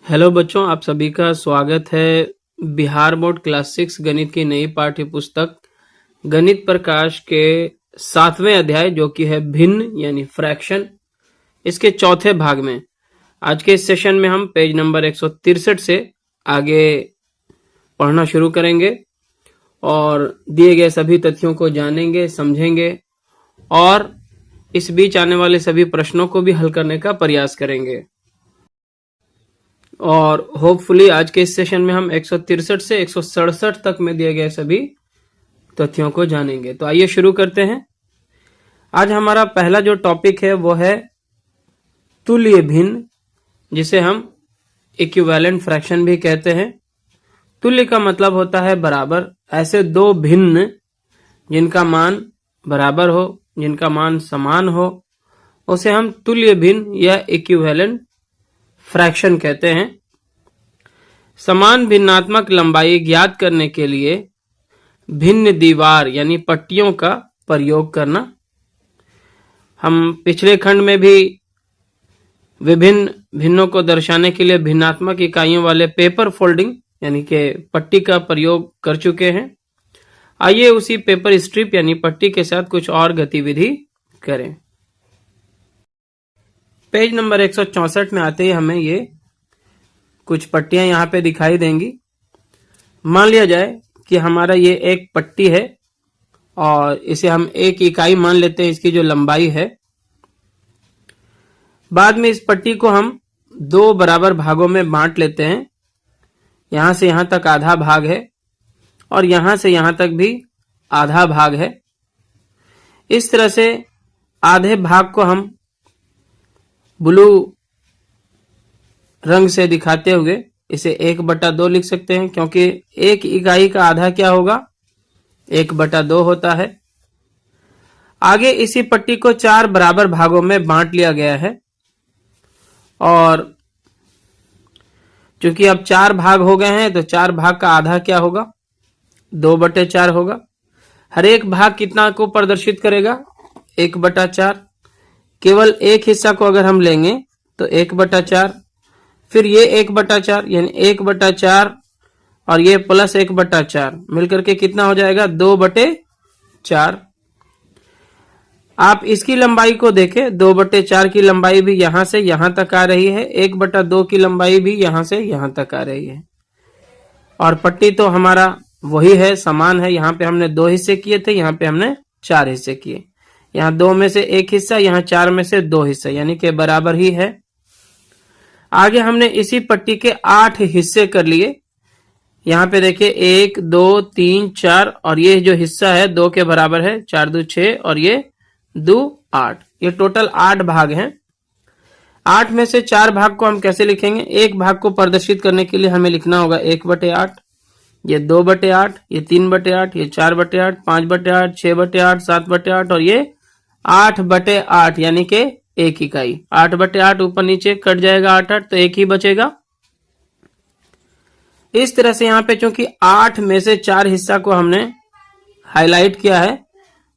Hello बच्चों, आप सभी का स्वागत है बिहार बोर्ड क्लास 6 गणित की नई पाठ्य पुस्तक गणित प्रकाश के 7वें अध्याय जो कि है भिन्न यानी फ्रैक्शन, इसके चौथे भाग में। आज के इस सेशन में हम पेज नंबर 163 से आगे पढ़ना शुरू करेंगे और दिए गए सभी तथ्यों को जानेंगे, समझेंगे और इस बीच आने वाले सभी प्रश्नों को भी हल करने का प्रयास करेंगे। और होपफुली आज के इस सेशन में हम 163 से 167 तक में दिए गए सभी तथ्यों को जानेंगे। तो आइए शुरू करते हैं। आज हमारा पहला जो टॉपिक है वो है तुल्य भिन्न, जिसे हम इक्विवेलेंट फ्रैक्शन भी कहते हैं। तुल्य का मतलब होता है बराबर। ऐसे दो भिन्न जिनका मान बराबर हो, जिनका मान समान हो, उसे हम तुल्य भिन्न या इक्विवेलेंट फ्रैक्शन कहते हैं। समान भिन्नात्मक लंबाई ज्ञात करने के लिए भिन्न दीवार यानी पट्टियों का प्रयोग करना। हम पिछले खंड में भी विभिन्न भिन्नों को दर्शाने के लिए भिन्नात्मक इकाइयों वाले पेपर फोल्डिंग यानी कि पट्टी का प्रयोग कर चुके हैं। आइए उसी पेपर स्ट्रिप यानी पट्टी के साथ कुछ और गतिविधि करें। पेज नंबर 164 में आते ही हमें ये कुछ पट्टियां यहाँ पे दिखाई देंगी। मान लिया जाए कि हमारा ये एक पट्टी है और इसे हम एक इकाई मान लेते हैं, इसकी जो लंबाई है। बाद में इस पट्टी को हम दो बराबर भागों में बांट लेते हैं। यहां से यहां तक आधा भाग है और यहां से यहां तक भी आधा भाग है। इस तरह से आधे भाग को हम ब्लू रंग से दिखाते हुए इसे 1/2 लिख सकते हैं, क्योंकि एक इकाई का आधा क्या होगा, 1/2 होता है। आगे इसी पट्टी को 4 बराबर भागों में बांट लिया गया है और चूंकि अब 4 भाग हो गए हैं तो 4 भाग का आधा क्या होगा, 2/4 होगा। हर एक भाग कितना को प्रदर्शित करेगा, 1/4। केवल एक हिस्सा को अगर हम लेंगे तो 1/4, फिर ये 1/4 यानी 1/4 और ये प्लस 1/4 मिलकर के कितना हो जाएगा, 2/4। आप इसकी लंबाई को देखें, 2/4 की लंबाई भी यहां से यहां तक आ रही है, 1/2 की लंबाई भी यहां से यहां तक आ रही है। और पट्टी तो हमारा वही है, समान है। यहाँ पे हमने 2 हिस्से किए थे, यहाँ पे हमने 4 हिस्से किए। यहाँ 2 में से 1 हिस्सा, यहाँ 4 में से 2 हिस्सा, यानी कि बराबर ही है। आगे हमने इसी पट्टी के 8 हिस्से कर लिए। यहाँ पे देखिए 1 2 3 4 और ये जो हिस्सा है 2 के बराबर है, 4 2 6 और ये 2 8, ये टोटल 8 भाग हैं। 8 में से 4 भाग को हम कैसे लिखेंगे, एक भाग को प्रदर्शित करने के लिए हमें लिखना होगा 1/8, ये 2/8, ये 3/8, ये 4/8, 5/8, 6/8, 7/8 और ये 8/8 यानी कि एक इकाई। 8/8 ऊपर नीचे कट जाएगा, 8/8 तो एक ही बचेगा। इस तरह से यहाँ पे चूंकि 8 में से 4 हिस्सा को हमने हाईलाइट किया है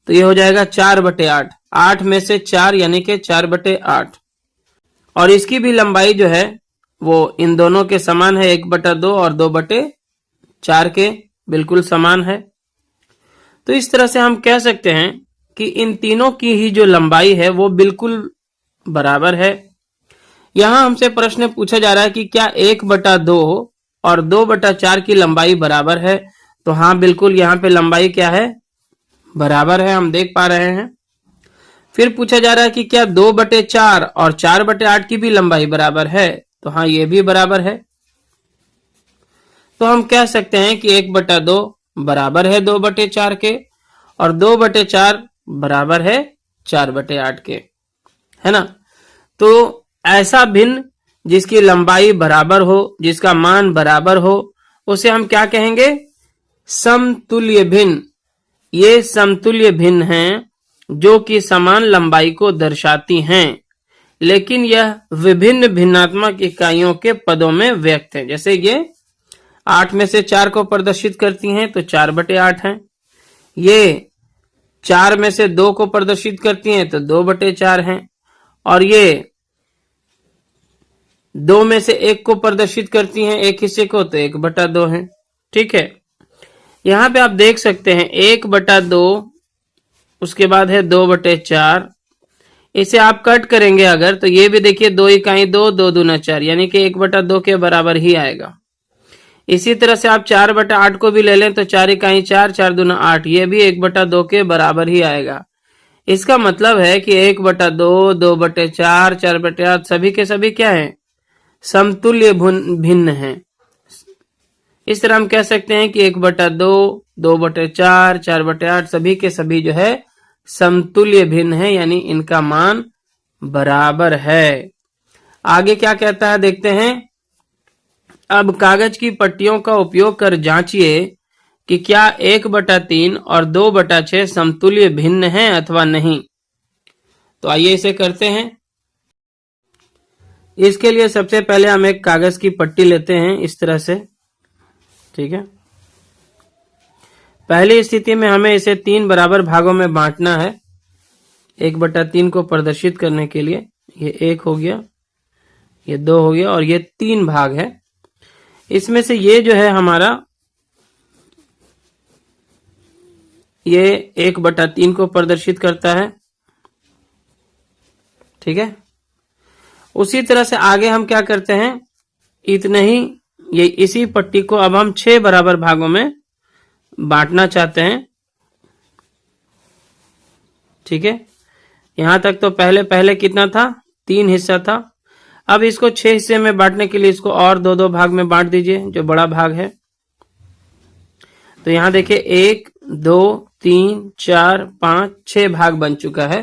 तो ये हो जाएगा 4/8। 8 में से 4 यानी कि 4/8 और इसकी भी लंबाई जो है वो इन दोनों के समान है, 1/2 और 2/4 के बिल्कुल समान है। तो इस तरह से हम कह सकते हैं कि इन तीनों की ही जो लंबाई है वो बिल्कुल बराबर है। यहां हमसे प्रश्न पूछा जा रहा है कि क्या 1/2 और 2/4 की लंबाई बराबर है, तो हाँ बिल्कुल यहाँ पे लंबाई क्या है, बराबर है, हम देख पा रहे हैं। फिर पूछा जा रहा है कि क्या 2/4 और 4/8 की भी लंबाई बराबर है, तो हाँ ये भी बराबर है। तो हम कह सकते हैं कि 1/2 बराबर है 2/4 के और 2/4 बराबर है 4/8 के, है ना। तो ऐसा भिन्न जिसकी लंबाई बराबर हो, जिसका मान बराबर हो, उसे हम क्या कहेंगे, समतुल्य भिन्न। ये समतुल्य भिन्न हैं जो कि समान लंबाई को दर्शाती हैं, लेकिन यह विभिन्न भिन्नात्मक इकाइयों के पदों में व्यक्त है। जैसे ये 8 में से 4 को प्रदर्शित करती हैं तो 4/8 है, ये 4 में से 2 को प्रदर्शित करती हैं तो 2/4 हैं और ये दो में से एक को प्रदर्शित करती हैं, एक हिस्से को, तो 1/2 है। ठीक है, यहां पे आप देख सकते हैं 1/2, उसके बाद है 2/4। इसे आप कट करेंगे अगर, तो ये भी देखिए 2 इकाई 2, 2 दूना 4, यानी कि 1/2 के बराबर ही आएगा। इसी तरह से आप 4/8 को भी ले लें तो 4 इकाई 4, 4 दूना 8, ये भी 1/2 के बराबर ही आएगा। इसका मतलब है कि 1/2, 2/4, 4/8 सभी के सभी क्या है, समतुल्य भिन्न है। इस तरह हम कह सकते हैं कि 1/2, 2/4, 4/8 सभी के सभी जो है समतुल्य भिन्न है, यानी इनका मान बराबर है। आगे क्या कहता है देखते हैं। अब कागज की पट्टियों का उपयोग कर जांचिए कि क्या 1/3 और 2/6 समतुल्य भिन्न हैं अथवा नहीं। तो आइए इसे करते हैं। इसके लिए सबसे पहले हम एक कागज की पट्टी लेते हैं इस तरह से। ठीक है, पहली स्थिति में हमें इसे 3 बराबर भागों में बांटना है 1/3 को प्रदर्शित करने के लिए। ये 1 हो गया, ये 2 हो गया और ये 3 भाग है। इसमें से ये जो है हमारा, ये 1/3 को प्रदर्शित करता है। ठीक है, उसी तरह से आगे हम क्या करते हैं, इतने ही ये इसी पट्टी को अब हम 6 बराबर भागों में बांटना चाहते हैं। ठीक है, यहां तक तो पहले कितना था, 3 हिस्सा था। अब इसको 6 हिस्से में बांटने के लिए इसको और 2-2 भाग में बांट दीजिए, जो बड़ा भाग है। तो यहां देखिए 1, 2, 3, 4, 5, 6 भाग बन चुका है।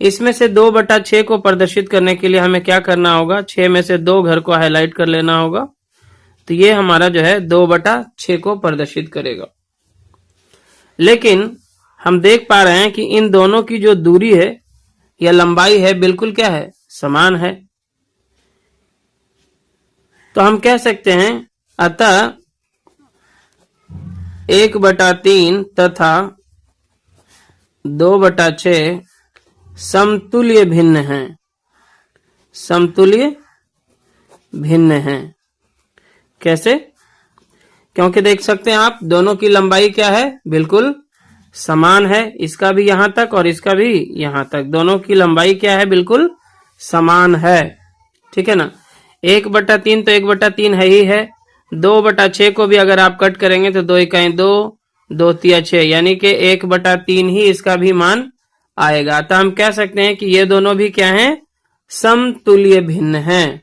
इसमें से 2/6 को प्रदर्शित करने के लिए हमें क्या करना होगा, 6 में से 2 घर को हाईलाइट कर लेना होगा। तो ये हमारा जो है 2/6 को प्रदर्शित करेगा। लेकिन हम देख पा रहे हैं कि इन दोनों की जो दूरी है या लंबाई है बिल्कुल क्या है, समान है। तो हम कह सकते हैं अतः 1/3 तथा 2/6 समतुल्य भिन्न हैं, समतुल्य भिन्न हैं। कैसे? क्योंकि देख सकते हैं आप दोनों की लंबाई क्या है, बिल्कुल समान है। इसका भी यहां तक और इसका भी यहां तक, दोनों की लंबाई क्या है, बिल्कुल समान है। ठीक है ना, 1/3 तो 1/3 है ही है। 2/6 को भी अगर आप कट करेंगे तो 2 इकाई 2, 2 तिया 6, यानी कि 1/3 ही इसका भी मान आएगा। तो हम कह सकते हैं कि ये दोनों भी क्या हैं, समतुल्य भिन्न हैं।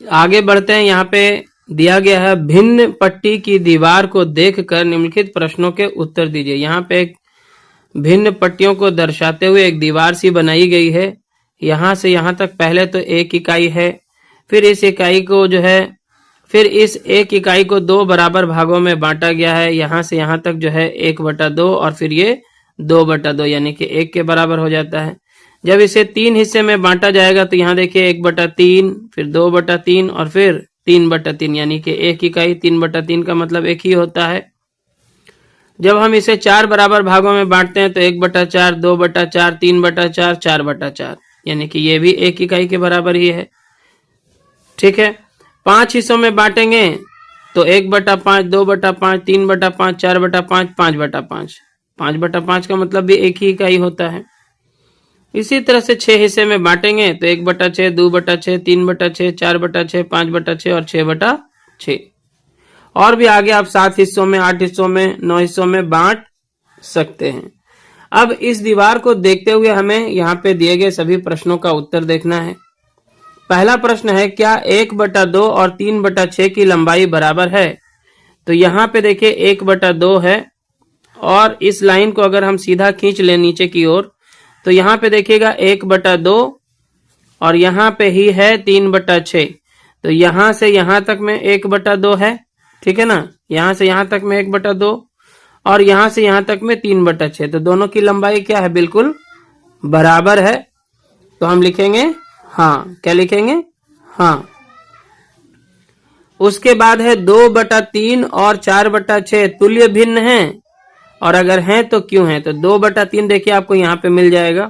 आगे बढ़ते हैं। यहाँ पे दिया गया है भिन्न पट्टी की दीवार को देखकर निम्नलिखित प्रश्नों के उत्तर दीजिए। यहाँ पे एक भिन्न पट्टियों को दर्शाते हुए एक दीवार सी बनाई गई है। यहां से यहां तक पहले तो 1 इकाई है, फिर इस इकाई को जो है, फिर इस 1 इकाई को 2 बराबर भागों में बांटा गया है। यहां से यहां तक जो है 1/2 और फिर ये 2/2, यानी कि 1 के बराबर हो जाता है। जब इसे 3 हिस्से में बांटा जाएगा तो यहाँ देखिए 1/3, फिर 2/3 और फिर 3/3, यानी कि 1 इकाई 3/3 का मतलब 1 ही होता है। जब हम इसे 4 बराबर भागों में बांटते हैं तो 1/4, 2/4, 3/4, 4/4, यानी कि ये भी 1 इकाई के बराबर ही है। ठीक है, 5 हिस्सों में बांटेंगे तो 1/5, 2/5, 3/5, 4/5, 5/5, 5/5 का मतलब भी 1 ही इकाई होता है। इसी तरह से 6 हिस्से में बांटेंगे तो 1/6, 2/6, 3/6, 4/6, 5/6 और 6/6। और भी आगे आप 7 हिस्सों में, 8 हिस्सों में, 9 हिस्सों में बांट सकते हैं। अब इस दीवार को देखते हुए हमें यहाँ पे दिए गए सभी प्रश्नों का उत्तर देखना है। पहला प्रश्न है, क्या 1/2 और 3/6 की लंबाई बराबर है? तो यहाँ पे देखिए 1/2 है और इस लाइन को अगर हम सीधा खींच लें नीचे की ओर तो यहाँ पे देखिएगा 1/2 और यहाँ पे ही है 3/6। तो यहाँ से यहाँ तक में 1/2 है, ठीक है ना, यहाँ से यहाँ तक में 1/2 और यहाँ से यहाँ तक में 3/6। तो दोनों की लंबाई क्या है, बिल्कुल बराबर है। तो हम लिखेंगे हाँ। क्या लिखेंगे? हाँ। उसके बाद है 2/3 और 4/6 तुल्य भिन्न हैं, और अगर हैं तो क्यों हैं? तो 2/3 देखिए आपको यहाँ पे मिल जाएगा।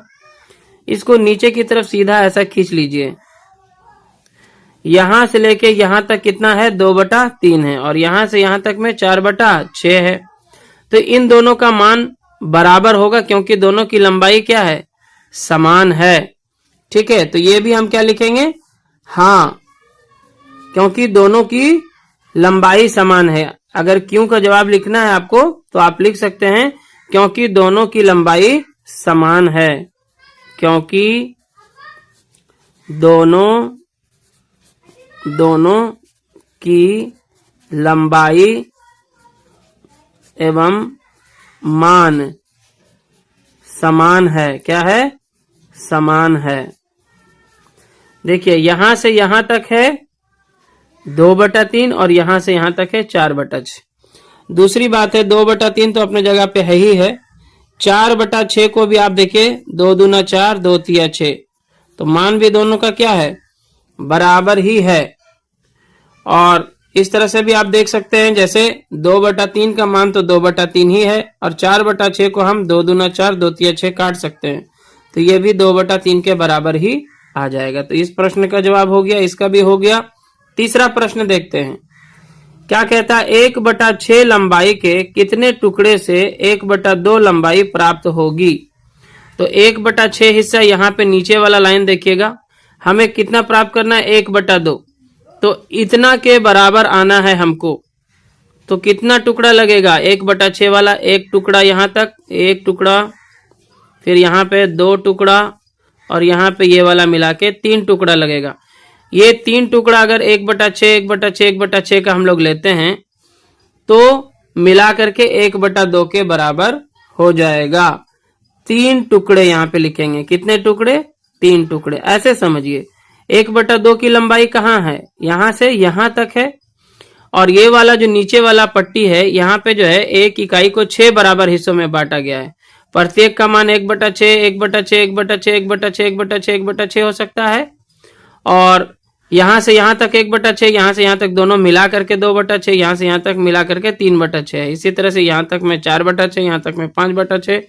इसको नीचे की तरफ सीधा ऐसा खींच लीजिए यहां से लेके यहां तक कितना है 2/3 है और यहां से यहां तक में 4/6 है। तो इन दोनों का मान बराबर होगा क्योंकि दोनों की लंबाई क्या है, समान है। ठीक है, तो ये भी हम क्या लिखेंगे, हाँ, क्योंकि दोनों की लंबाई समान है। अगर क्यों का जवाब लिखना है आपको तो आप लिख सकते हैं क्योंकि दोनों की लंबाई समान है, क्योंकि दोनों की लंबाई एवं मान समान है। क्या है, समान है। देखिए यहां से यहां तक है 2/3 और यहां से यहां तक है 4/6। दूसरी बात है 2/3 तो अपने जगह पे है ही है। 4/6 को भी आप देखिए 2 दूना 4, 2 तिया 6, तो मान भी दोनों का क्या है, बराबर ही है। और इस तरह से भी आप देख सकते हैं जैसे 2/3 का मान तो 2/3 ही है और 4/6 को हम 2 दूना 4, 2 तिया 6 काट सकते हैं, तो ये भी 2/3 के बराबर ही आ जाएगा। तो इस प्रश्न का जवाब हो गया, इसका भी हो गया। तीसरा प्रश्न देखते हैं क्या कहता है, 1/6 लंबाई के कितने टुकड़े से 1/2 लंबाई प्राप्त होगी। तो 1/6 हिस्सा यहाँ पे नीचे वाला लाइन देखिएगा, हमें कितना प्राप्त करना है, 1/2, तो इतना के बराबर आना है हमको। तो कितना टुकड़ा लगेगा, 1/6 वाला, एक टुकड़ा यहाँ तक, एक टुकड़ा, फिर यहाँ पे 2 टुकड़ा और यहाँ पे ये वाला मिला के 3 टुकड़ा लगेगा। ये 3 टुकड़ा अगर 1/6, 1/6, 1/6 का हम लोग लेते हैं तो मिला करके 1/2 के बराबर हो जाएगा। 3 टुकड़े यहाँ पे लिखेंगे, कितने टुकड़े, 3 टुकड़े, ऐसे समझिए। 1/2 की लंबाई कहाँ है, यहां से यहां तक है और ये वाला जो नीचे वाला पट्टी है यहाँ पे जो है एक इकाई को 6 बराबर हिस्सों में बांटा गया है। प्रत्येक का मान 1/6, 1/6, 1/6, 1/6, 1/6, 1/6 हो सकता है। और यहां से यहां तक 1/6, यहां से यहां तक दोनों मिला करके 2/6, यहां से यहां तक मिला करके 3/6 है। इसी तरह से यहां तक में 4/6, यहां तक में 5/6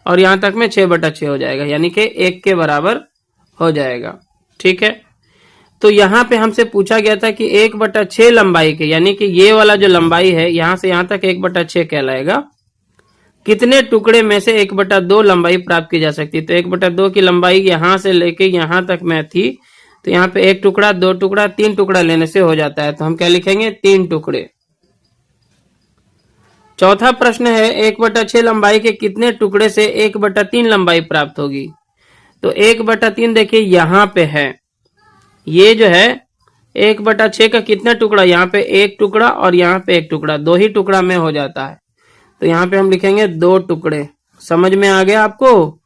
और यहां तक में 6/6 हो जाएगा, यानी कि 1 के बराबर हो जाएगा। ठीक है, तो यहाँ पे हमसे पूछा गया था कि 1/6 लंबाई के, यानी कि ये वाला जो लंबाई है यहां से यहां तक 1/6 कहलाएगा, कितने टुकड़े में से 1/2 लंबाई प्राप्त की जा सकती है। तो 1/2 की लंबाई यहां से लेके यहां तक में थी, तो यहाँ पे 1 टुकड़ा, 2 टुकड़ा, 3 टुकड़ा लेने से हो जाता है, तो हम क्या लिखेंगे, 3 टुकड़े। चौथा प्रश्न है 1/6 लंबाई के कितने टुकड़े से 1/3 लंबाई प्राप्त होगी। तो 1/3 देखिए यहाँ पे है, ये जो है 1/6 का कितना टुकड़ा, यहाँ पे 1 टुकड़ा और यहाँ पे 1 टुकड़ा, 2 ही टुकड़ा में हो जाता है, तो यहाँ पे हम लिखेंगे 2 टुकड़े। समझ में आ गया आपको।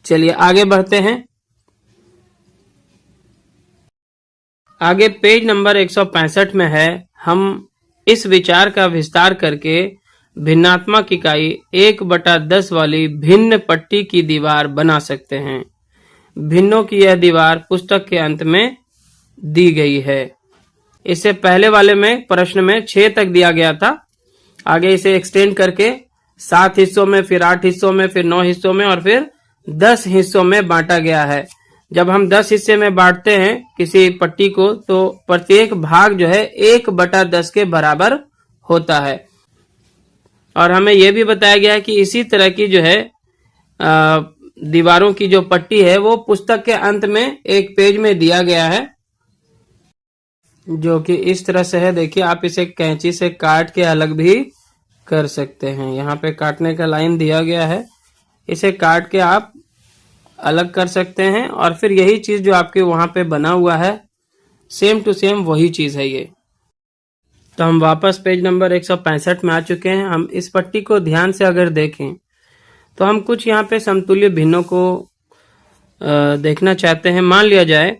चलिए आगे बढ़ते हैं। आगे पेज नंबर 165 में है, हम इस विचार का विस्तार करके भिन्नात्मक इकाई 1/10 वाली भिन्न पट्टी की दीवार बना सकते हैं। भिन्नों की यह दीवार पुस्तक के अंत में दी गई है। इससे पहले वाले में प्रश्न में 6 तक दिया गया था, आगे इसे एक्सटेंड करके 7 हिस्सों में, फिर 8 हिस्सों में, फिर 9 हिस्सों में और फिर 10 हिस्सों में बांटा गया है। जब हम 10 हिस्से में बांटते हैं किसी पट्टी को तो प्रत्येक भाग जो है 1/10 के बराबर होता है। और हमें यह भी बताया गया है कि इसी तरह की जो है दीवारों की जो पट्टी है वो पुस्तक के अंत में एक पेज में दिया गया है, जो कि इस तरह से है। देखिए आप इसे कैंची से काट के अलग भी कर सकते हैं। यहाँ पे काटने का लाइन दिया गया है, इसे काट के आप अलग कर सकते हैं और फिर यही चीज जो आपके वहां पे बना हुआ है सेम टू सेम वही चीज है ये। तो हम वापस पेज नंबर 165 में आ चुके हैं। हम इस पट्टी को ध्यान से अगर देखें तो हम कुछ यहाँ पे समतुल्य भिन्नों को देखना चाहते हैं। मान लिया जाए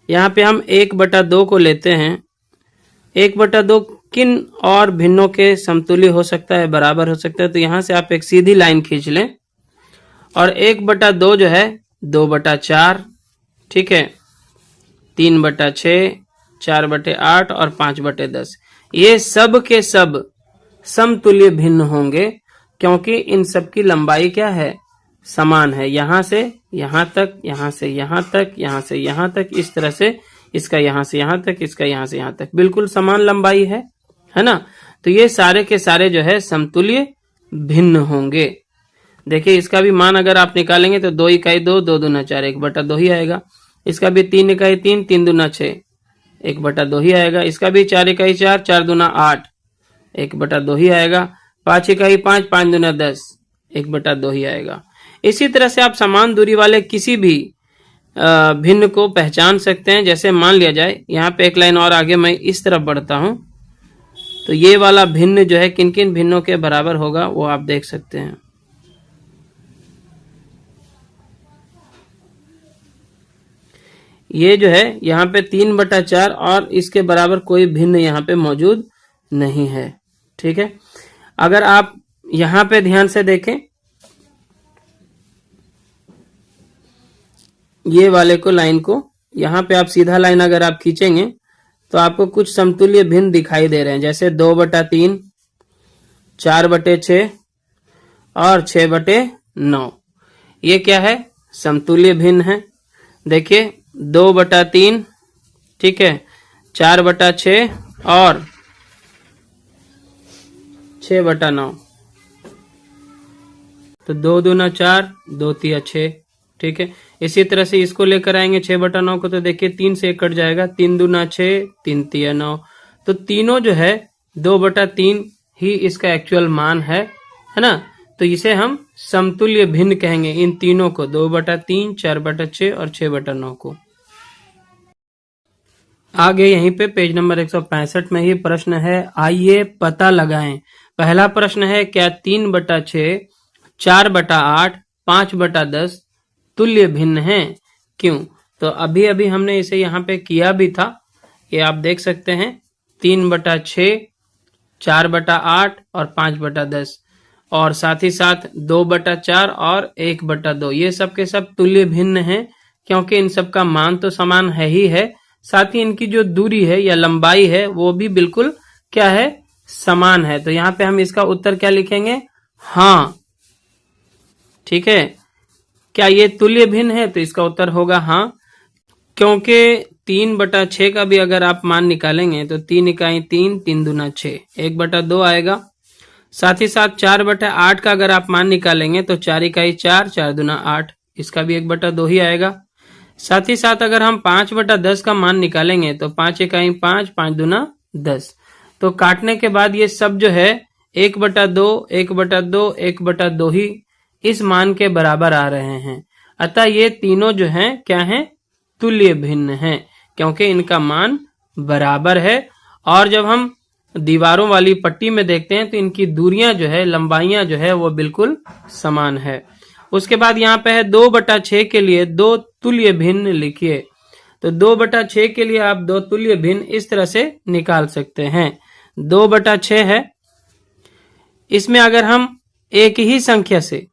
यहाँ पे हम 1/2 को लेते हैं। 1/2 किन और भिन्नों के समतुल्य हो सकता है, बराबर हो सकता है। तो यहाँ से आप एक सीधी लाइन खींच लें और 1/2 जो है 2/4, ठीक है, 3/6, 4/8 और 5/10, ये सब के सब समतुल्य भिन्न होंगे क्योंकि इन सब की लंबाई क्या है, समान है। यहां से यहां तक, यहां से यहां तक, यहां से यहां तक, इस तरह से इसका यहां से यहां तक, इसका यहां से यहां तक, बिल्कुल समान लंबाई है ना। तो ये सारे के सारे जो है समतुल्य भिन्न होंगे। देखिए इसका भी मान अगर आप निकालेंगे तो 2 इकाई 2, 2 दूना 4, 1/2 ही आएगा। इसका भी 3 इकाई 3, 3 दूना 6, 1/2 ही आएगा। इसका भी 4 इकाई 4, 4 दूना 8, 1/2 ही आएगा। 5 इकाई 5, 5 दूना 10, 1/2 ही आएगा। इसी तरह से आप समान दूरी वाले किसी भी भिन्न को पहचान सकते हैं। जैसे मान लिया जाए यहाँ पे एक लाइन और आगे मैं इस तरफ बढ़ता हूं, तो ये वाला भिन्न जो है किन किन भिन्नों के बराबर होगा वो आप देख सकते हैं। ये जो है यहाँ पे 3/4 और इसके बराबर कोई भिन्न यहाँ पे मौजूद नहीं है। ठीक है, अगर आप यहाँ पे ध्यान से देखें, ये वाले को लाइन को यहाँ पे आप सीधा लाइन अगर आप खींचेंगे तो आपको कुछ समतुल्य भिन्न दिखाई दे रहे हैं। जैसे 2/3, 4/6 और 6/9। ये क्या है? समतुल्य भिन्न है। देखिए 2/3, ठीक है, 4/6 और 6/9। तो 2 दूना 4, 2 तिया 6। ठीक है, इसी तरह से इसको लेकर आएंगे 6/9 को, तो देखिए 3 से 1 कट जाएगा, 3 दूना 6, 3 तिया 9। तो तीनों जो है 2/3 ही इसका एक्चुअल मान है ना। तो इसे हम समतुल्य भिन्न कहेंगे, इन तीनों को, 2/3, 4/6 और 6/9 को। आगे यहीं पे पेज नंबर 165 में ही प्रश्न है, आइए पता लगाएं। पहला प्रश्न है, क्या 3/6, 4/8, 5/10 तुल्य भिन्न हैं? क्यों? तो अभी अभी हमने इसे यहाँ पे किया भी था, ये आप देख सकते हैं। 3/6, 4/8 और 5/10, और साथ ही साथ 2/4 और 1/2, ये सब के सब तुल्य भिन्न हैं, क्योंकि इन सब का मान तो समान है ही है, साथ ही इनकी जो दूरी है या लंबाई है वो भी बिल्कुल क्या है? समान है। तो यहाँ पे हम इसका उत्तर क्या लिखेंगे? हाँ। ठीक है, क्या ये तुल्य भिन्न है? तो इसका उत्तर होगा हाँ, क्योंकि 3/6 का भी अगर आप मान निकालेंगे तो 3 इकाई 3, 3 दूना 6, 1/2 आएगा। साथ ही साथ 4/8 का अगर आप मान निकालेंगे तो 4 इकाई 4, 4 दूना 8, इसका भी 1/2 ही आएगा। साथ ही साथ अगर हम 5/10 का मान निकालेंगे तो 5 इकाई 5, 5 दूना 10। तो काटने के बाद ये सब जो है 1/2, 1/2, 1/2 ही इस मान के बराबर आ रहे हैं। अतः ये तीनों जो हैं क्या हैं? तुल्य भिन्न हैं, क्योंकि इनका मान बराबर है। और जब हम दीवारों वाली पट्टी में देखते हैं तो इनकी दूरियां जो है, लंबाइयां जो है वो बिल्कुल समान है। उसके बाद यहाँ पे है 2/6 के लिए 2 तुल्य भिन्न लिखिए। तो 2/6 के लिए आप 2 तुल्य भिन्न इस तरह से निकाल सकते हैं। 2/6 है, इसमें अगर हम एक ही संख्या से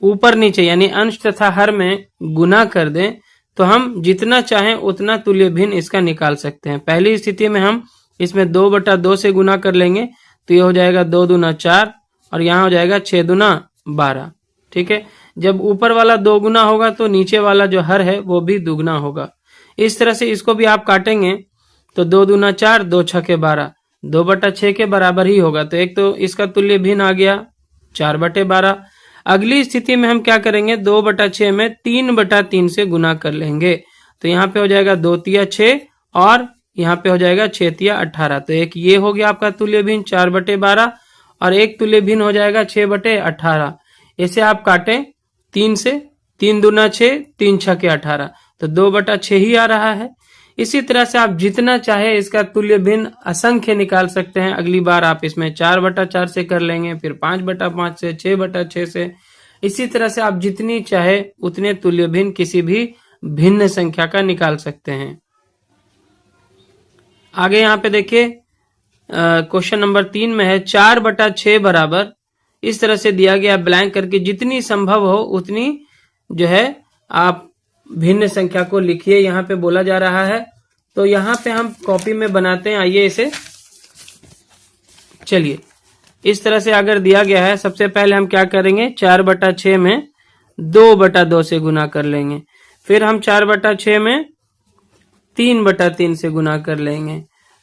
ऊपर नीचे यानी अंश तथा हर में गुना कर दें तो हम जितना चाहें उतना तुल्य भिन्न इसका निकाल सकते हैं। पहली स्थिति में हम इसमें 2/2 से गुना कर लेंगे तो ये हो जाएगा 2 दूना 4 और यहाँ हो जाएगा 6 दूना 12। ठीक है, जब ऊपर वाला 2 गुना होगा तो नीचे वाला जो हर है वो भी दुगना होगा। इस तरह से इसको भी आप काटेंगे तो 2 दूना 4, 2 छके 12, 2/6 के बराबर ही होगा। तो एक तो इसका तुल्य भिन्न आ गया 4/12। अगली स्थिति में हम क्या करेंगे? 2/6 में 3/3 से गुना कर लेंगे तो यहाँ पे हो जाएगा 2 तिया 6 और यहाँ पे हो जाएगा 6 तिया 18। तो एक ये हो गया आपका तुल्य भिन्न 4/12 और एक तुल्य भिन्न हो जाएगा 6/18। इसे आप काटें 3 से, 3 दूना 6, 3 छके 18, तो 2/6 ही आ रहा है। इसी तरह से आप जितना चाहे इसका तुल्य भिन्न असंख्य निकाल सकते हैं। अगली बार आप इसमें 4/4 से कर लेंगे, फिर 5/5 से, 6/6 से। इसी तरह से आप जितनी चाहे उतने तुल्य भिन्न किसी भी भिन्न संख्या का निकाल सकते हैं। आगे यहाँ पे देखिए क्वेश्चन नंबर 3 में है 4/6 बराबर, इस तरह से दिया गया ब्लैंक करके जितनी संभव हो उतनी जो है आप भिन्न संख्या को लिखिए, यहाँ पे बोला जा रहा है। तो यहाँ पे हम कॉपी में बनाते हैं, आइए इसे। चलिए, इस तरह से अगर दिया गया है, सबसे पहले हम क्या करेंगे? 4/6 में 2/2 से गुना कर लेंगे, फिर हम 4/6 में 3/3 से गुना कर लेंगे।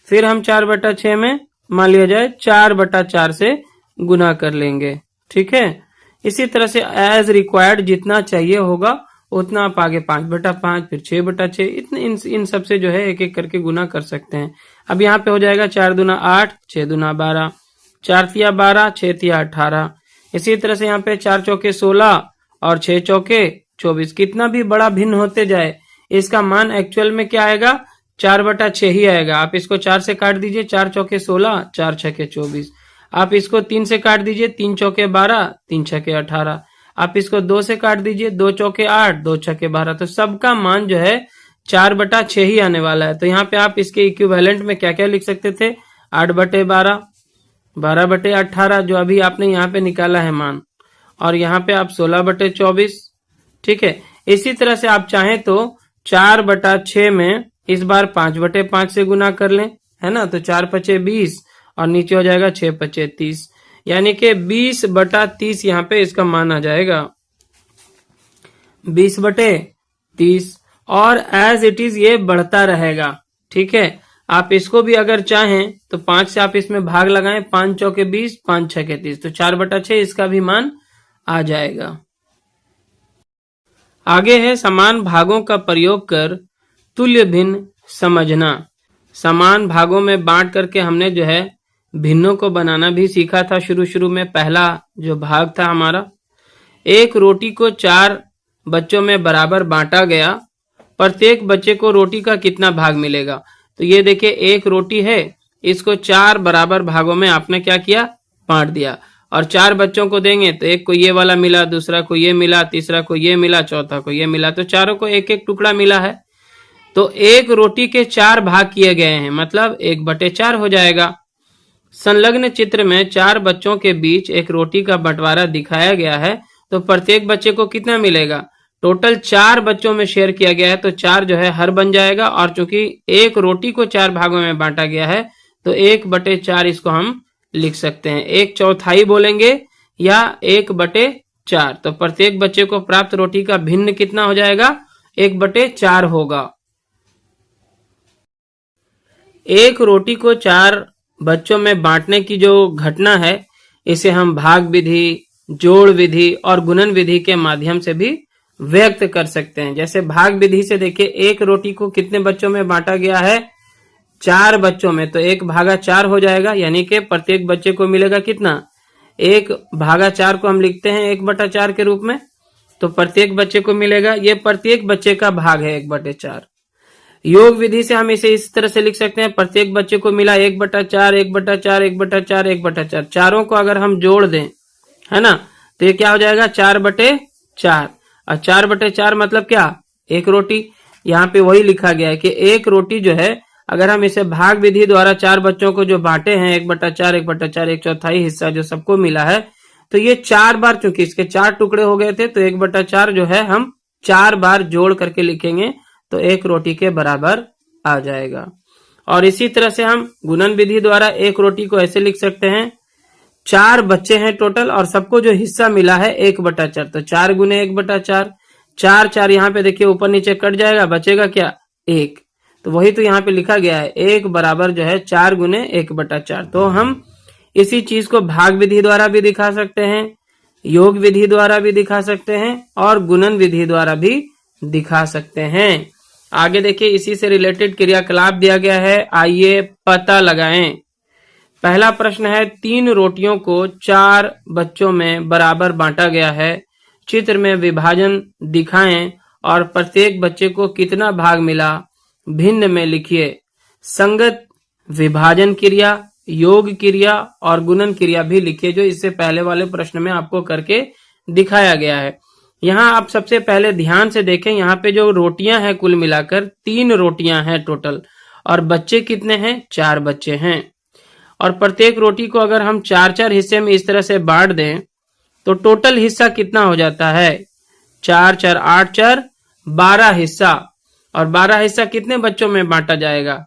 फिर हम 4/6 में मान लिया जाए 4/4 से गुना कर लेंगे। ठीक है, इसी तरह से एज रिक्वायर्ड जितना चाहिए होगा उतना आप आगे 5/5 फिर 6/6 इतने इन सब से जो है एक एक करके गुना कर सकते हैं। अब यहाँ पे हो जाएगा 4 दूना 8, 6 दूना 12, 4 तिया 12, 6 तिया 18। इसी तरह से यहाँ पे 4 चौके 16 और 6 चौके 24। कितना भी बड़ा भिन्न होते जाए इसका मान एक्चुअल में क्या आएगा, 4/6 ही आएगा। आप इसको 4 से काट दीजिए, 4 चौके 16, 4 छके 24। आप इसको 3 से काट दीजिए, 3 चौके 12, 3 छके 18। आप इसको 2 से काट दीजिए, 2 चौके 8, 2 छके 12। तो सबका मान जो है 4/6 ही आने वाला है। तो यहाँ पे आप इसके इक्विवेलेंट में क्या क्या लिख सकते थे, 8/12, 12/18 जो अभी आपने यहाँ पे निकाला है मान, और यहाँ पे आप 16/24। ठीक है, इसी तरह से आप चाहें तो 4/6 में इस बार 5/5 से गुना कर लें, है ना। तो 4×5 20 और नीचे हो जाएगा 6×5 30, यानी कि 20/30 यहाँ पे इसका मान आ जाएगा, 20/30। और एज इट इज ये बढ़ता रहेगा। ठीक है, आप इसको भी अगर चाहें तो 5 से आप इसमें भाग लगाएं, 5 चौके 20, 5 छके 30, तो 4/6 इसका भी मान आ जाएगा। आगे है समान भागों का प्रयोग कर तुल्य भिन्न समझना। समान भागों में बांट करके हमने जो है भिन्नों को बनाना भी सीखा था। शुरू में पहला जो भाग था हमारा, एक रोटी को 4 बच्चों में बराबर बांटा गया, प्रत्येक बच्चे को रोटी का कितना भाग मिलेगा। तो ये देखिए एक रोटी है, इसको 4 बराबर भागों में आपने क्या किया, बांट दिया, और 4 बच्चों को देंगे तो एक को ये वाला मिला, दूसरा को ये मिला, तीसरा को ये मिला, चौथा को ये मिला, तो चारों को एक एक टुकड़ा मिला है। तो एक रोटी के 4 भाग किए गए हैं, मतलब 1/4 हो जाएगा। संलग्न चित्र में 4 बच्चों के बीच एक रोटी का बंटवारा दिखाया गया है, तो प्रत्येक बच्चे को कितना मिलेगा। टोटल 4 बच्चों में शेयर किया गया है, तो 4 जो है हर बन जाएगा, और चूंकि एक रोटी को 4 भागों में बांटा गया है तो 1/4 इसको हम लिख सकते हैं। 1/4 बोलेंगे या 1/4। तो प्रत्येक बच्चे को प्राप्त रोटी का भिन्न कितना हो जाएगा, 1/4 होगा। एक रोटी को 4 बच्चों में बांटने की जो घटना है, इसे हम भाग विधि, जोड़ विधि और गुणन विधि के माध्यम से भी व्यक्त कर सकते हैं। जैसे भाग विधि से देखिए, एक रोटी को कितने बच्चों में बांटा गया है, 4 बच्चों में, तो 1/4 हो जाएगा, यानी कि प्रत्येक बच्चे को मिलेगा कितना, 1/4 को हम लिखते हैं 1/4 के रूप में, तो प्रत्येक बच्चे को मिलेगा, ये प्रत्येक बच्चे का भाग है 1/4। योग विधि से हम इसे इस तरह से लिख सकते हैं, प्रत्येक बच्चे को मिला 1/4, 1/4, 1/4, 1/4। चारों को अगर हम जोड़ दें, है ना, तो ये क्या हो जाएगा, 4/4। और 4/4 मतलब क्या, एक रोटी। यहाँ पे वही लिखा गया है कि एक रोटी जो है, अगर हम इसे भाग विधि द्वारा 4 बच्चों को जो बांटे हैं 1/4, 1/4, 1/4 हिस्सा जो सबको मिला है, तो ये 4 बार, चूंकि इसके 4 टुकड़े हो गए थे, तो 1/4 जो है हम 4 बार जोड़ करके लिखेंगे, तो एक रोटी के बराबर आ जाएगा। और इसी तरह से हम गुणन विधि द्वारा एक रोटी को ऐसे लिख सकते हैं, 4 बच्चे हैं टोटल और सबको जो हिस्सा मिला है 1/4, तो 4 गुने 1/4, 4 यहाँ पे देखिए ऊपर नीचे कट जाएगा, बचेगा क्या, 1। तो वही तो यहाँ पे लिखा गया है, 1 बराबर जो है 4 गुने 1/4। तो हम इसी चीज को भाग विधि द्वारा भी दिखा सकते हैं, योग विधि द्वारा भी दिखा सकते हैं, और गुणन विधि द्वारा भी दिखा सकते हैं। आगे देखिए, इसी से रिलेटेड क्रियाकलाप दिया गया है, आइए पता लगाएं। पहला प्रश्न है, 3 रोटियों को 4 बच्चों में बराबर बांटा गया है, चित्र में विभाजन दिखाएं और प्रत्येक बच्चे को कितना भाग मिला भिन्न में लिखिए। संगत विभाजन क्रिया, योग क्रिया और गुणन क्रिया भी लिखिए, जो इससे पहले वाले प्रश्न में आपको करके दिखाया गया है। यहाँ आप सबसे पहले ध्यान से देखें, यहाँ पे जो रोटियां हैं कुल मिलाकर 3 रोटियां हैं टोटल, और बच्चे कितने हैं, 4 बच्चे हैं। और प्रत्येक रोटी को अगर हम 4-4 हिस्से में इस तरह से बांट दें, तो टोटल हिस्सा कितना हो जाता है, 4×4 8×4 12 हिस्सा। और 12 हिस्सा कितने बच्चों में बांटा जाएगा,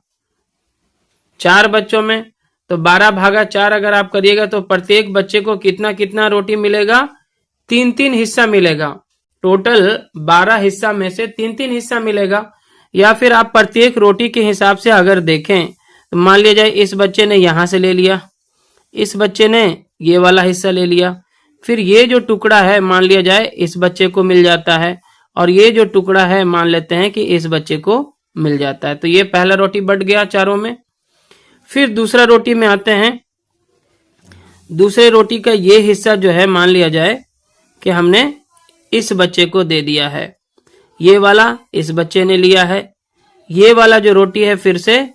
4 बच्चों में। तो 12/4 अगर आप करिएगा तो प्रत्येक बच्चे को कितना कितना रोटी मिलेगा, 3-3 हिस्सा मिलेगा। टोटल 12 हिस्सा में से 3-3 हिस्सा मिलेगा, या फिर आप प्रत्येक रोटी के हिसाब से अगर देखें तो मान लिया जाए इस बच्चे ने यहां से ले लिया, इस बच्चे ने ये वाला हिस्सा ले लिया, फिर ये जो टुकड़ा है मान लिया जाए इस बच्चे को मिल जाता है, और ये जो टुकड़ा है मान लेते हैं कि इस बच्चे को मिल जाता है। तो ये पहला रोटी बट गया चारों में। फिर दूसरा रोटी में आते हैं। दूसरे रोटी का ये हिस्सा जो है मान लिया जाए कि हमने इस बच्चे को दे दिया है, ये वाला इस बच्चे ने लिया है, ये वाला जो रोटी है फिर से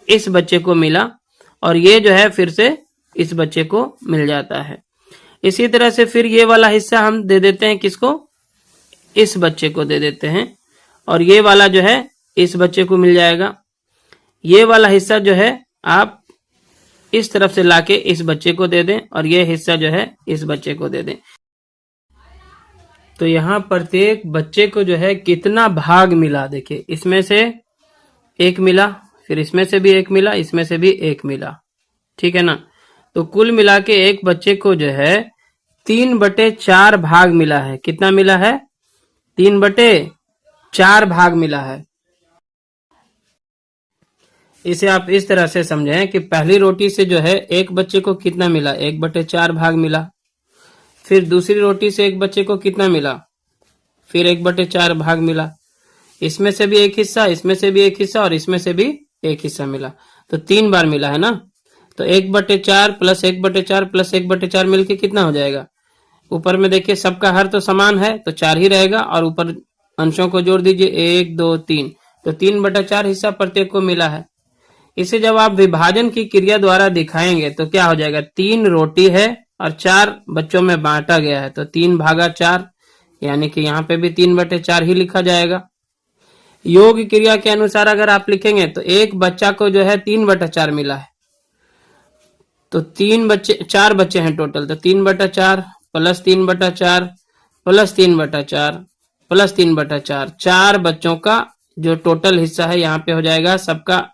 इस बच्चे को मिला, और ये जो है फिर से इस बच्चे को मिल जाता है। इसी तरह से फिर ये वाला हिस्सा हम दे देते हैं किसको, इस बच्चे को दे देते हैं, और ये वाला जो है इस बच्चे को मिल जाएगा। ये वाला हिस्सा जो है आप इस तरफ से लाके इस बच्चे को दे दें, और ये हिस्सा जो है इस बच्चे को दे दें। तो यहाँ प्रत्येक बच्चे को जो है कितना भाग मिला, देखिए इसमें से एक मिला, फिर इसमें से भी एक मिला, इसमें से भी एक मिला, ठीक है ना। तो कुल मिला के एक बच्चे को जो है 3/4 भाग मिला है। कितना मिला है? 3/4 भाग मिला है। इसे आप इस तरह से समझें कि पहली रोटी से जो है एक बच्चे को कितना मिला, 1/4 भाग मिला। फिर दूसरी रोटी से एक बच्चे को कितना मिला, फिर 1/4 भाग मिला। इसमें से भी एक हिस्सा, इसमें से भी एक हिस्सा, और इसमें से भी एक हिस्सा मिला। तो 3 बार मिला है ना। तो 1/4 प्लस 1/4 प्लस 1/4 मिलके कितना हो जाएगा? ऊपर में देखिए सबका हर तो समान है तो 4 ही रहेगा, और ऊपर अंशों को जोड़ दीजिए 1 2 3, तो 3/4 हिस्सा प्रत्येक को मिला है। इसे जब आप विभाजन की क्रिया द्वारा दिखाएंगे तो क्या हो जाएगा, 3 रोटी है और 4 बच्चों में बांटा गया है, तो 3/4, यानी कि यहाँ पे भी 3/4 ही लिखा जाएगा। योग क्रिया के अनुसार अगर आप लिखेंगे तो एक बच्चा को जो है 3/4 मिला है, तो 4 बच्चे हैं टोटल, तो 3/4 प्लस 3/4 प्लस 3/4 प्लस 3/4, 4 बच्चों का जो टोटल हिस्सा है यहाँ पे हो जाएगा, सबका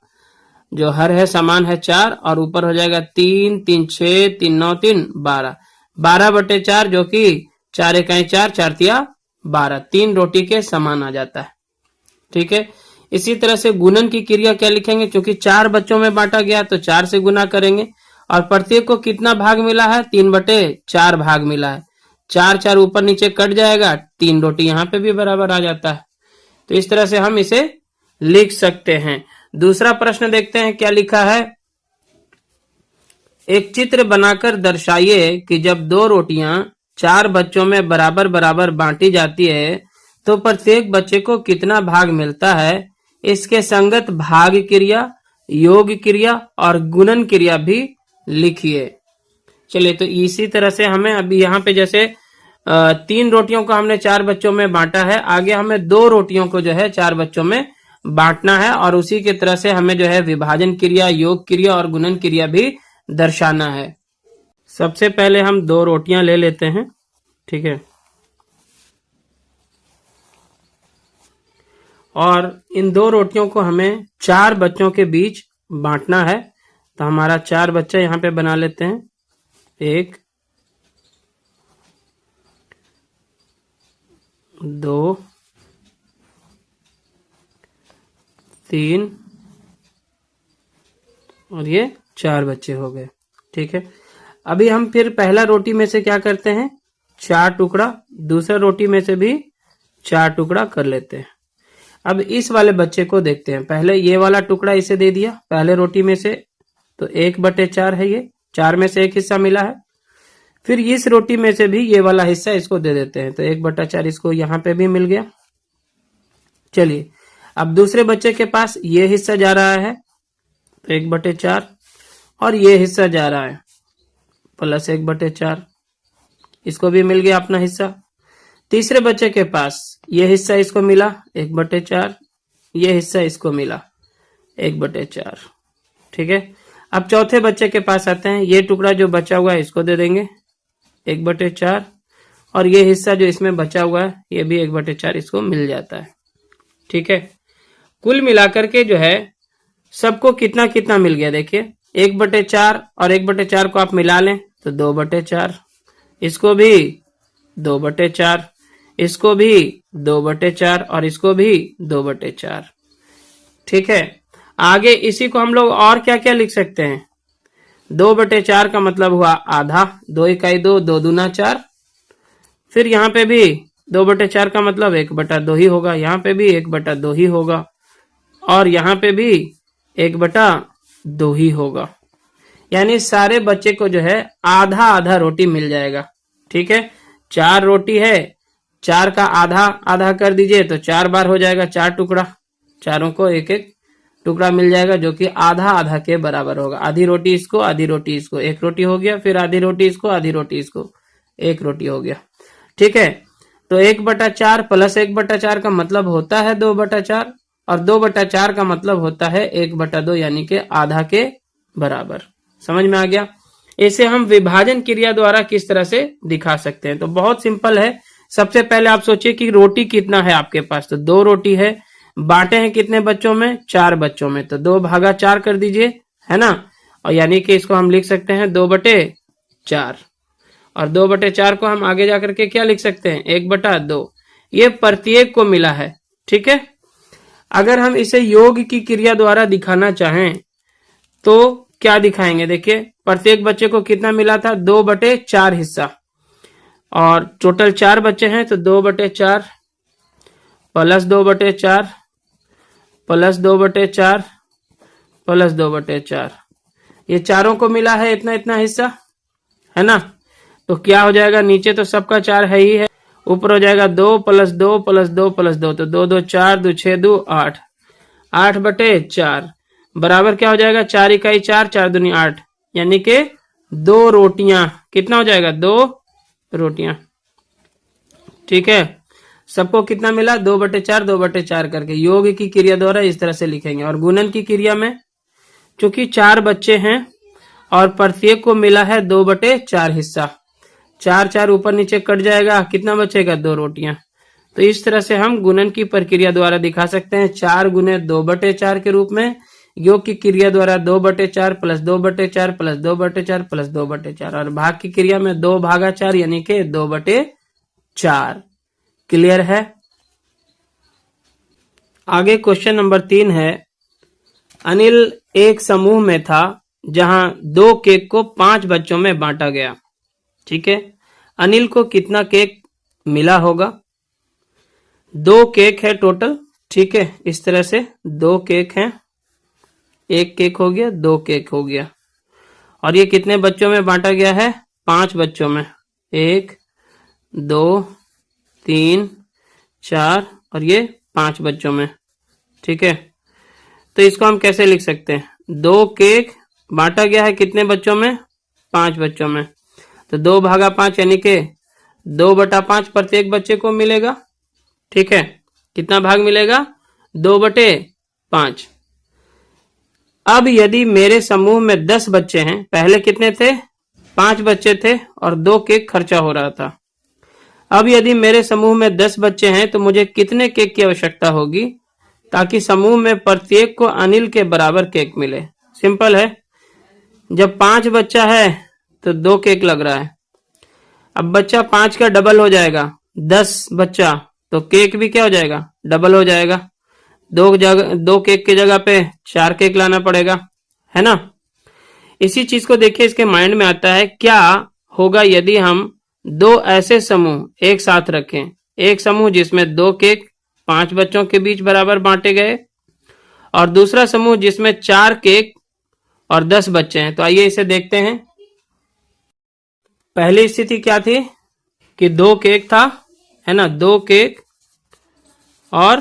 जो हर है समान है 4, और ऊपर हो जाएगा 3 3 6 3 9 3 12, 12/4 जो कि 4 इकाई 4 4 तिया 12, 3 रोटी के समान आ जाता है। ठीक है। इसी तरह से गुणन की क्रिया क्या लिखेंगे, क्योंकि 4 बच्चों में बांटा गया तो 4 से गुना करेंगे, और प्रत्येक को कितना भाग मिला है, 3/4 भाग मिला है। 4 4 ऊपर नीचे कट जाएगा, 3 रोटी यहाँ पे भी बराबर आ जाता है। तो इस तरह से हम इसे लिख सकते हैं। दूसरा प्रश्न देखते हैं क्या लिखा है। एक चित्र बनाकर दर्शाइए कि जब 2 रोटियां 4 बच्चों में बराबर बराबर बांटी जाती है तो प्रत्येक बच्चे को कितना भाग मिलता है। इसके संगत भाग क्रिया, योग क्रिया और गुणन क्रिया भी लिखिए। चलिए, तो इसी तरह से हमें अभी यहाँ पे जैसे 3 रोटियों को हमने 4 बच्चों में बांटा है, आगे हमें 2 रोटियों को जो है 4 बच्चों में बांटना है, और उसी की तरह से हमें जो है विभाजन क्रिया, योग क्रिया और गुणन क्रिया भी दर्शाना है। सबसे पहले हम 2 रोटियां ले लेते हैं, ठीक है, और इन 2 रोटियों को हमें 4 बच्चों के बीच बांटना है। तो हमारा 4 बच्चा यहाँ पे बना लेते हैं, 1 2 3 और ये 4 बच्चे हो गए। ठीक है। अभी हम फिर पहला रोटी में से क्या करते हैं, 4 टुकड़ा, दूसरा रोटी में से भी 4 टुकड़ा कर लेते हैं। अब इस वाले बच्चे को देखते हैं। पहले ये वाला टुकड़ा इसे दे दिया पहले रोटी में से, तो 1/4 है, ये 4 में से एक हिस्सा मिला है। फिर इस रोटी में से भी ये वाला हिस्सा इसको दे देते हैं, तो 1/4 इसको यहाँ पे भी मिल गया। चलिए, अब दूसरे बच्चे के पास ये हिस्सा जा रहा है, तो 1/4, और ये हिस्सा जा रहा है प्लस 1/4, इसको भी मिल गया अपना हिस्सा। तीसरे बच्चे के पास ये हिस्सा इसको मिला 1/4, ये हिस्सा इसको मिला 1/4। ठीक है। अब चौथे बच्चे के पास आते हैं। ये टुकड़ा जो बचा हुआ है इसको दे देंगे 1/4, और ये हिस्सा जो इसमें बचा हुआ है ये भी 1/4 इसको मिल जाता है। ठीक है। कुल मिलाकर के जो है सबको कितना कितना मिल गया, देखिए 1/4 और 1/4 को आप मिला लें तो 2/4, इसको भी 2/4, इसको भी 2/4 और इसको भी 2/4। ठीक है, आगे इसी को हम लोग और क्या क्या लिख सकते हैं, 2/4 का मतलब हुआ आधा, 2 इकाई 2, 2 दूना 4। फिर यहाँ पे भी 2/4 का मतलब 1/2 ही होगा, यहाँ पे भी 1/2 ही होगा, और यहाँ पे भी 1/2 ही होगा। यानी सारे बच्चे को जो है आधा आधा रोटी मिल जाएगा। ठीक है, 4 रोटी है, 4 का आधा आधा कर दीजिए तो 4 बार हो जाएगा, 4 टुकड़ा, चारों को एक एक टुकड़ा मिल जाएगा जो कि आधा आधा के बराबर होगा। आधी रोटी इसको, आधी रोटी इसको, 1 रोटी हो गया, फिर आधी रोटी इसको, आधी रोटी इसको, 1 रोटी हो गया। ठीक है, तो 1/4 प्लस 1/4 का मतलब होता है 2/4, और 2/4 का मतलब होता है 1/2, यानी कि आधा के बराबर। समझ में आ गया? इसे हम विभाजन क्रिया द्वारा किस तरह से दिखा सकते हैं, तो बहुत सिंपल है। सबसे पहले आप सोचिए कि रोटी कितना है आपके पास, तो 2 रोटी है, बांटे हैं कितने बच्चों में, 4 बच्चों में, तो 2/4 कर दीजिए, है ना, और यानी कि इसको हम लिख सकते हैं 2/4, और 2/4 को हम आगे जाकर के क्या लिख सकते हैं, 1/2। ये प्रत्येक को मिला है। ठीक है, अगर हम इसे योग की क्रिया द्वारा दिखाना चाहें तो क्या दिखाएंगे, देखिए प्रत्येक बच्चे को कितना मिला था, 2/4 हिस्सा, और टोटल 4 बच्चे हैं तो 2/4 प्लस 2/4 प्लस 2/4 प्लस 2/4, ये चारों को मिला है इतना इतना हिस्सा, है ना। तो क्या हो जाएगा, नीचे तो सबका 4 है ही है, ऊपर हो जाएगा 2 + 2 + 2 + 2, तो 2 2 4, 2 6 2 8, 8/4 बराबर क्या हो जाएगा, 4 इकाई 4, 4 दूनी 8, यानी कि 2 रोटियां, कितना हो जाएगा, 2 रोटियां। ठीक है, सबको कितना मिला, 2/4 2/4 करके योग की क्रिया द्वारा इस तरह से लिखेंगे। और गुणन की क्रिया में चूंकि 4 बच्चे हैं और प्रत्येक को मिला है 2/4 हिस्सा, 4 4 ऊपर नीचे कट जाएगा, कितना बचेगा, 2 रोटियां। तो इस तरह से हम गुणन की प्रक्रिया द्वारा दिखा सकते हैं, 4 गुने 2/4 के रूप में, योग की क्रिया द्वारा 2/4 प्लस 2/4 प्लस 2/4 प्लस 2/4, और भाग की क्रिया में 2/4 यानी कि 2/4। क्लियर है? आगे क्वेश्चन नंबर 3 है, अनिल एक समूह में था जहां 2 केक को 5 बच्चों में बांटा गया। ठीक है, अनिल को कितना केक मिला होगा, 2 केक है टोटल। ठीक है, इस तरह से 2 केक हैं, 1 केक हो गया, 2 केक हो गया, और ये कितने बच्चों में बांटा गया है, 5 बच्चों में, 1 2 3 4, और ये 5 बच्चों में। ठीक है, तो इसको हम कैसे लिख सकते हैं, 2 केक बांटा गया है कितने बच्चों में, 5 बच्चों में, तो 2/5 यानी कि 2/5 प्रत्येक बच्चे को मिलेगा। ठीक है, कितना भाग मिलेगा, 2/5। अब यदि मेरे समूह में 10 बच्चे हैं, पहले कितने थे, 5 बच्चे थे और 2 केक खर्चा हो रहा था। अब यदि मेरे समूह में 10 बच्चे हैं तो मुझे कितने केक की आवश्यकता होगी ताकि समूह में प्रत्येक को अनिल के बराबर केक मिले। सिंपल है, जब 5 बच्चा है तो 2 केक लग रहा है, अब बच्चा 5 का डबल हो जाएगा, 10 बच्चा, तो केक भी क्या हो जाएगा, डबल हो जाएगा, 2 केक की जगह पे 4 केक लाना पड़ेगा, है ना। इसी चीज को देखिए, इसके माइंड में आता है क्या होगा यदि हम 2 ऐसे समूह एक साथ रखें, एक समूह जिसमें 2 केक 5 बच्चों के बीच बराबर बांटे गए, और दूसरा समूह जिसमें 4 केक और 10 बच्चे हैं। तो आइए इसे देखते हैं। पहली स्थिति क्या थी कि 2 केक था, है ना, 2 केक और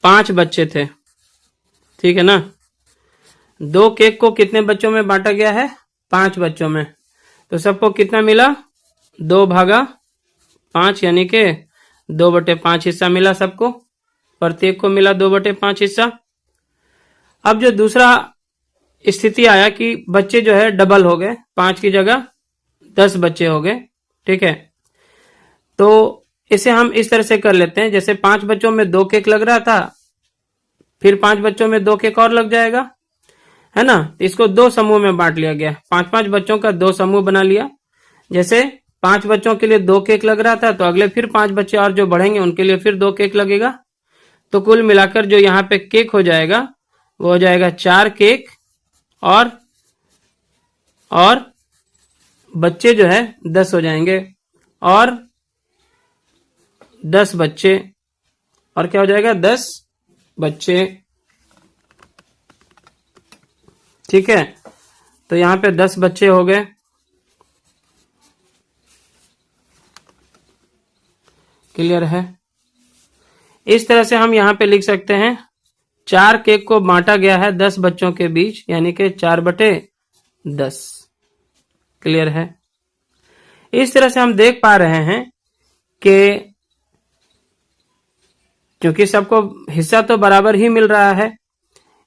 5 बच्चे थे। ठीक है ना, 2 केक को कितने बच्चों में बांटा गया है, 5 बच्चों में, तो सबको कितना मिला, 2/5 यानी कि 2/5 हिस्सा मिला सबको, प्रत्येक को मिला 2/5 हिस्सा। अब जो दूसरा स्थिति आया कि बच्चे जो है डबल हो गए, 5 की जगह 10 बच्चे हो गए। ठीक है, तो इसे हम इस तरह से कर लेते हैं, जैसे 5 बच्चों में 2 केक लग रहा था, फिर 5 बच्चों में 2 केक और लग जाएगा, है ना। इसको 2 समूह में बांट लिया गया, 5-5 बच्चों का 2 समूह बना लिया। जैसे 5 बच्चों के लिए 2 केक लग रहा था, तो अगले फिर 5 बच्चे और जो बढ़ेंगे उनके लिए फिर 2 केक लगेगा। तो कुल मिलाकर जो यहाँ पे केक हो जाएगा वो हो जाएगा 4 केक और बच्चे जो है 10 हो जाएंगे, और 10 बच्चे, और क्या हो जाएगा 10 बच्चे। ठीक है, तो यहां पे 10 बच्चे हो गए। क्लियर है? इस तरह से हम यहां पे लिख सकते हैं 4 केक को बांटा गया है 10 बच्चों के बीच, यानी कि 4/10। क्लियर है? इस तरह से हम देख पा रहे हैं कि क्योंकि सबको हिस्सा तो बराबर ही मिल रहा है,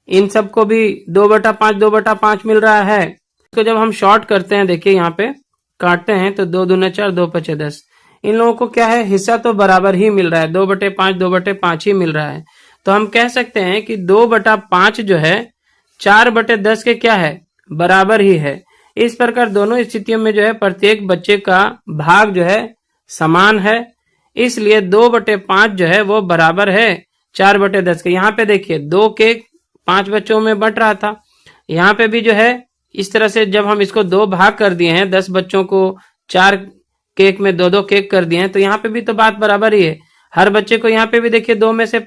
इन सबको भी 2/5 मिल रहा है। तो जब हम शॉर्ट करते हैं, देखिए यहाँ पे काटते हैं तो 2 दूना 4, 2 पचे 10। इन लोगों को क्या है, हिस्सा तो बराबर ही मिल रहा है, 2/5 ही मिल रहा है। तो हम कह सकते हैं कि 2/5 जो है 4/10 के क्या है, बराबर ही है। इस प्रकार दोनों स्थितियों में जो है प्रत्येक बच्चे का भाग जो है समान है, इसलिए 2/5 जो है वो बराबर है 4/10 के। यहाँ पे देखिए 2 केक 5 बच्चों में बंट रहा था, यहाँ पे भी जो है इस तरह से जब हम इसको 2 भाग कर दिए हैं, 10 बच्चों को 4 केक में 2-2 केक कर दिए हैं, तो यहाँ पे भी तो बात बराबर ही है। हर बच्चे को यहाँ पे भी देखिए 2 में से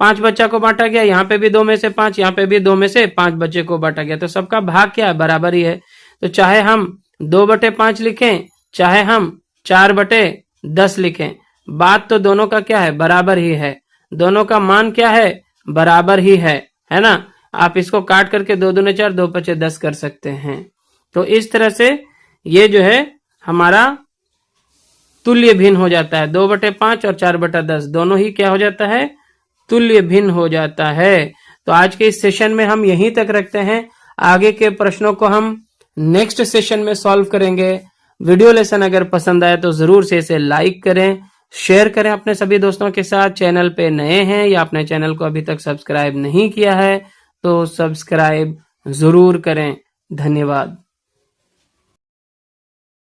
5 बच्चा को बांटा गया, यहाँ पे भी 2 में से 5, यहाँ पे भी 2 में से 5 बच्चे को बांटा गया, तो सबका भाग क्या है, बराबर ही है। तो चाहे हम 2/5 लिखें, चाहे हम 4/10 लिखें, बात तो दोनों का क्या है, बराबर ही है। दोनों का मान क्या है, बराबर ही है ना। आप इसको काट करके 2 दूने 4, 2 पचे 10 कर सकते हैं। तो इस तरह से ये जो है हमारा तुल्य भिन्न हो जाता है, 2/5 और 4/10 दोनों ही क्या हो जाता है, तुल्य भिन्न हो जाता है। तो आज के इस सेशन में हम यहीं तक रखते हैं, आगे के प्रश्नों को हम नेक्स्ट सेशन में सॉल्व करेंगे। वीडियो लेसन अगर पसंद आए तो जरूर से इसे लाइक करें, शेयर करें अपने सभी दोस्तों के साथ। चैनल पे नए हैं या अपने चैनल को अभी तक सब्सक्राइब नहीं किया है तो सब्सक्राइब जरूर करें। धन्यवाद।